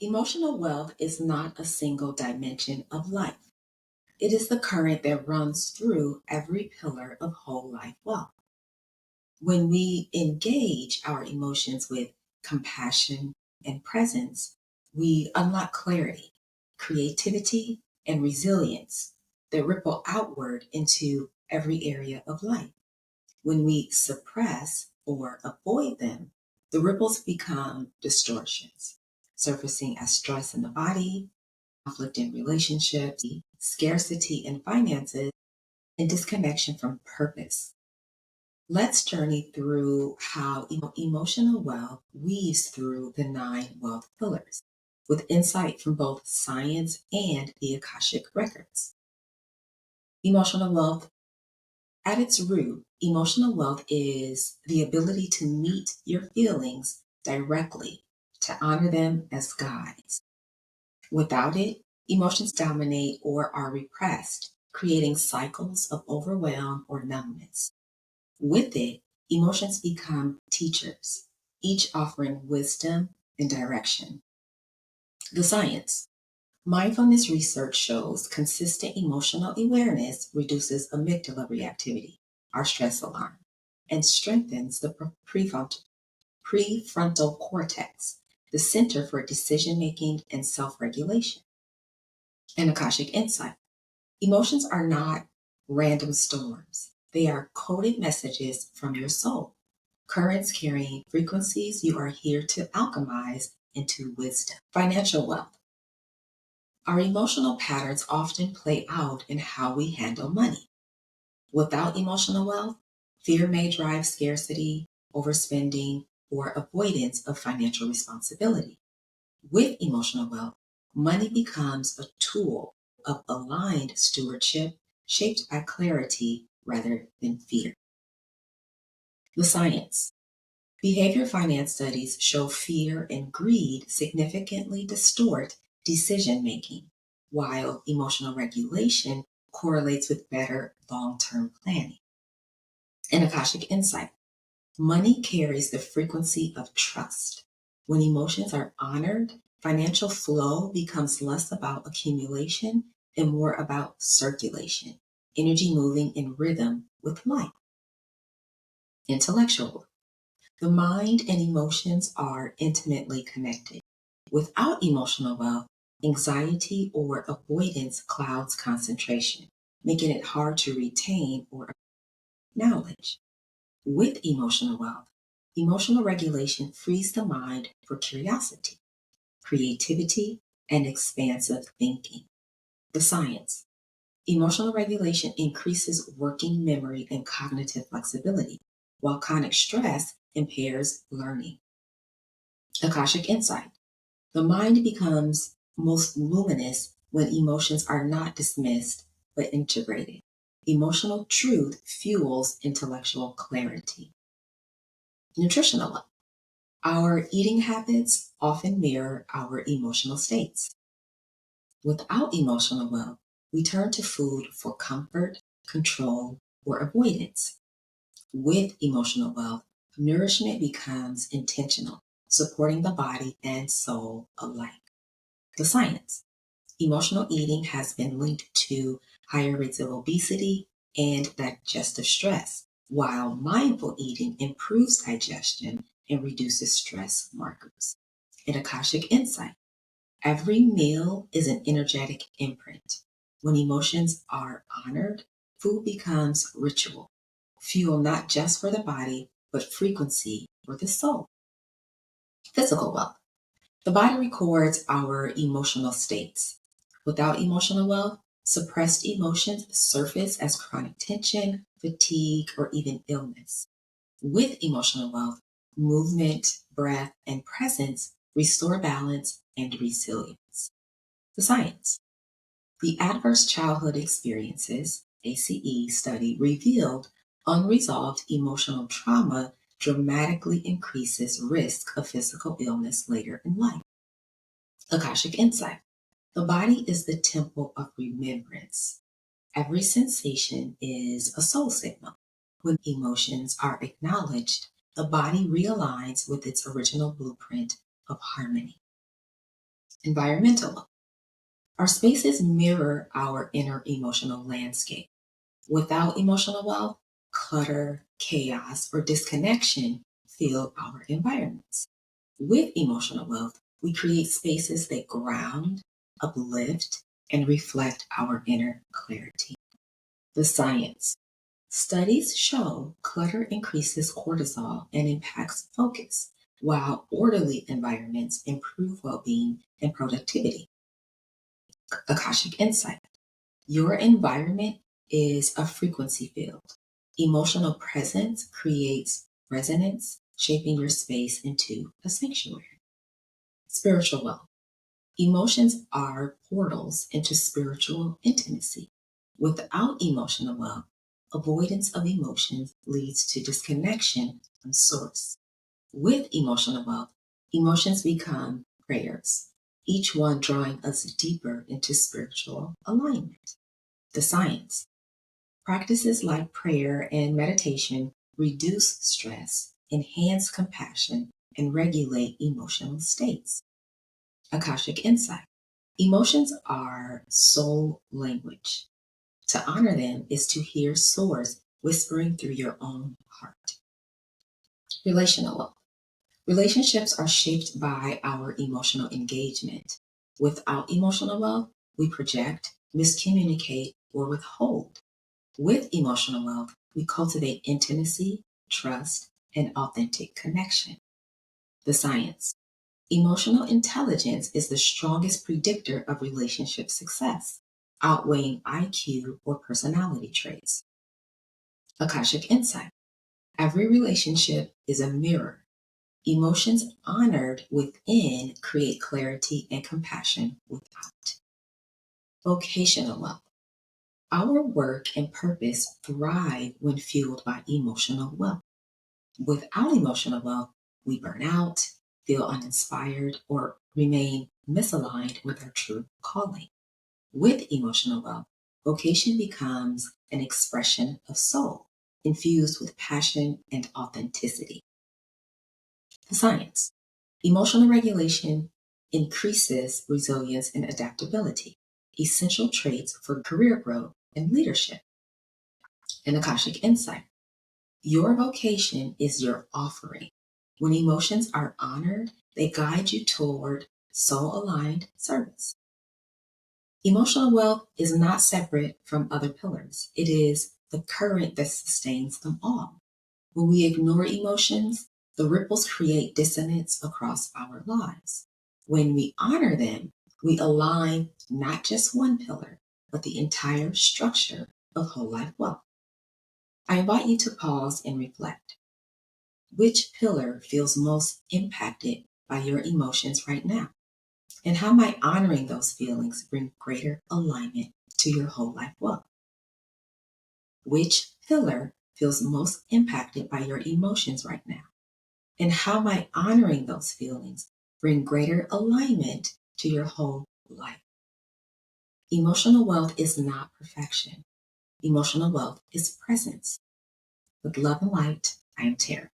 Emotional wealth is not a single dimension of life. It is the current that runs through every pillar of whole life wealth. When we engage our emotions with compassion and presence, we unlock clarity, creativity, and resilience that ripple outward into every area of life. When we suppress or avoid them, the ripples become distortions, surfacing as stress in the body, conflict in relationships, scarcity in finances, and disconnection from purpose. Let's journey through how emotional wealth weaves through the 9 wealth pillars with insight from both science and the Akashic records. Emotional wealth, at its root, emotional wealth is the ability to meet your feelings directly, to honor them as guides. Without it, emotions dominate or are repressed, creating cycles of overwhelm or numbness. With it, emotions become teachers, each offering wisdom and direction. The science. Mindfulness research shows consistent emotional awareness reduces amygdala reactivity, our stress alarm, and strengthens the prefrontal cortex, the center for decision making and self regulation. And Akashic insight. Emotions are not random storms, they are coded messages from your soul, currents carrying frequencies you are here to alchemize into wisdom. Financial wealth. Our emotional patterns often play out in how we handle money. Without emotional wealth, fear may drive scarcity, overspending, or avoidance of financial responsibility. With emotional wealth, money becomes a tool of aligned stewardship shaped by clarity rather than fear. The science. Behavior finance studies show fear and greed significantly distort decision making, while emotional regulation correlates with better long term planning. And Akashic insight. Money carries the frequency of trust. When emotions are honored, financial flow becomes less about accumulation and more about circulation, energy moving in rhythm with life. Intellectual. The mind and emotions are intimately connected. Without emotional wealth, anxiety or avoidance clouds concentration, making it hard to retain or knowledge. With emotional wealth, emotional regulation frees the mind for curiosity, creativity, and expansive thinking. The science. Emotional regulation increases working memory and cognitive flexibility, while chronic stress impairs learning. Akashic insight. The mind becomes most luminous when emotions are not dismissed but integrated. Emotional truth fuels intellectual clarity. Nutritional wealth. Our eating habits often mirror our emotional states. Without emotional wealth, we turn to food for comfort, control, or avoidance. With emotional wealth, nourishment becomes intentional, supporting the body and soul alike. The science. Emotional eating has been linked to higher rates of obesity and digestive stress, while mindful eating improves digestion and reduces stress markers. In Akashic insight, every meal is an energetic imprint. When emotions are honored, food becomes ritual, fuel not just for the body, but frequency for the soul. Physical wealth. The body records our emotional states. Without emotional wealth, suppressed emotions surface as chronic tension, fatigue, or even illness. With emotional wealth, movement, breath, and presence restore balance and resilience. The science. The Adverse Childhood Experiences ACE study revealed unresolved emotional trauma dramatically increases risk of physical illness later in life. Akashic insight. The body is the temple of remembrance. Every sensation is a soul signal. When emotions are acknowledged, the body realigns with its original blueprint of harmony. Environmental wealth. Our spaces mirror our inner emotional landscape. Without emotional wealth, clutter, chaos, or disconnection fill our environments. With emotional wealth, we create spaces that ground, uplift, and reflect our inner clarity. The science. Studies show clutter increases cortisol and impacts focus, while orderly environments improve well-being and productivity. Akashic insight. Your environment is a frequency field. Emotional presence creates resonance, shaping your space into a sanctuary. Spiritual wealth. Emotions are portals into spiritual intimacy. Without emotional wealth, avoidance of emotions leads to disconnection from source. With emotional wealth, emotions become prayers, each one drawing us deeper into spiritual alignment. The science. Practices like prayer and meditation reduce stress, enhance compassion, and regulate emotional states. Akashic insight. Emotions are soul language. To honor them is to hear source whispering through your own heart. Relational wealth. Relationships are shaped by our emotional engagement. Without emotional wealth, we project, miscommunicate, or withhold. With emotional wealth, we cultivate intimacy, trust, and authentic connection. The science. Emotional intelligence is the strongest predictor of relationship success, outweighing IQ or personality traits. Akashic insight. Every relationship is a mirror. Emotions honored within create clarity and compassion without. Vocational wealth. Our work and purpose thrive when fueled by emotional wealth. Without emotional wealth, we burn out, feel uninspired, or remain misaligned with our true calling. With emotional wealth, vocation becomes an expression of soul, infused with passion and authenticity. The science. Emotional regulation increases resilience and adaptability, essential traits for career growth and leadership. And Akashic insight. Your vocation is your offering. When emotions are honored, they guide you toward soul aligned service. Emotional wealth is not separate from other pillars, it is the current that sustains them all. When we ignore emotions, the ripples create dissonance across our lives. When we honor them, we align not just one pillar, but the entire structure of whole life wealth. I invite you to pause and reflect. Which pillar feels most impacted by your emotions right now? And how might honoring those feelings bring greater alignment to your whole life wealth? Which pillar feels most impacted by your emotions right now? And how might honoring those feelings bring greater alignment to your whole life? Emotional wealth is not perfection. Emotional wealth is presence. With love and light, I am Tara.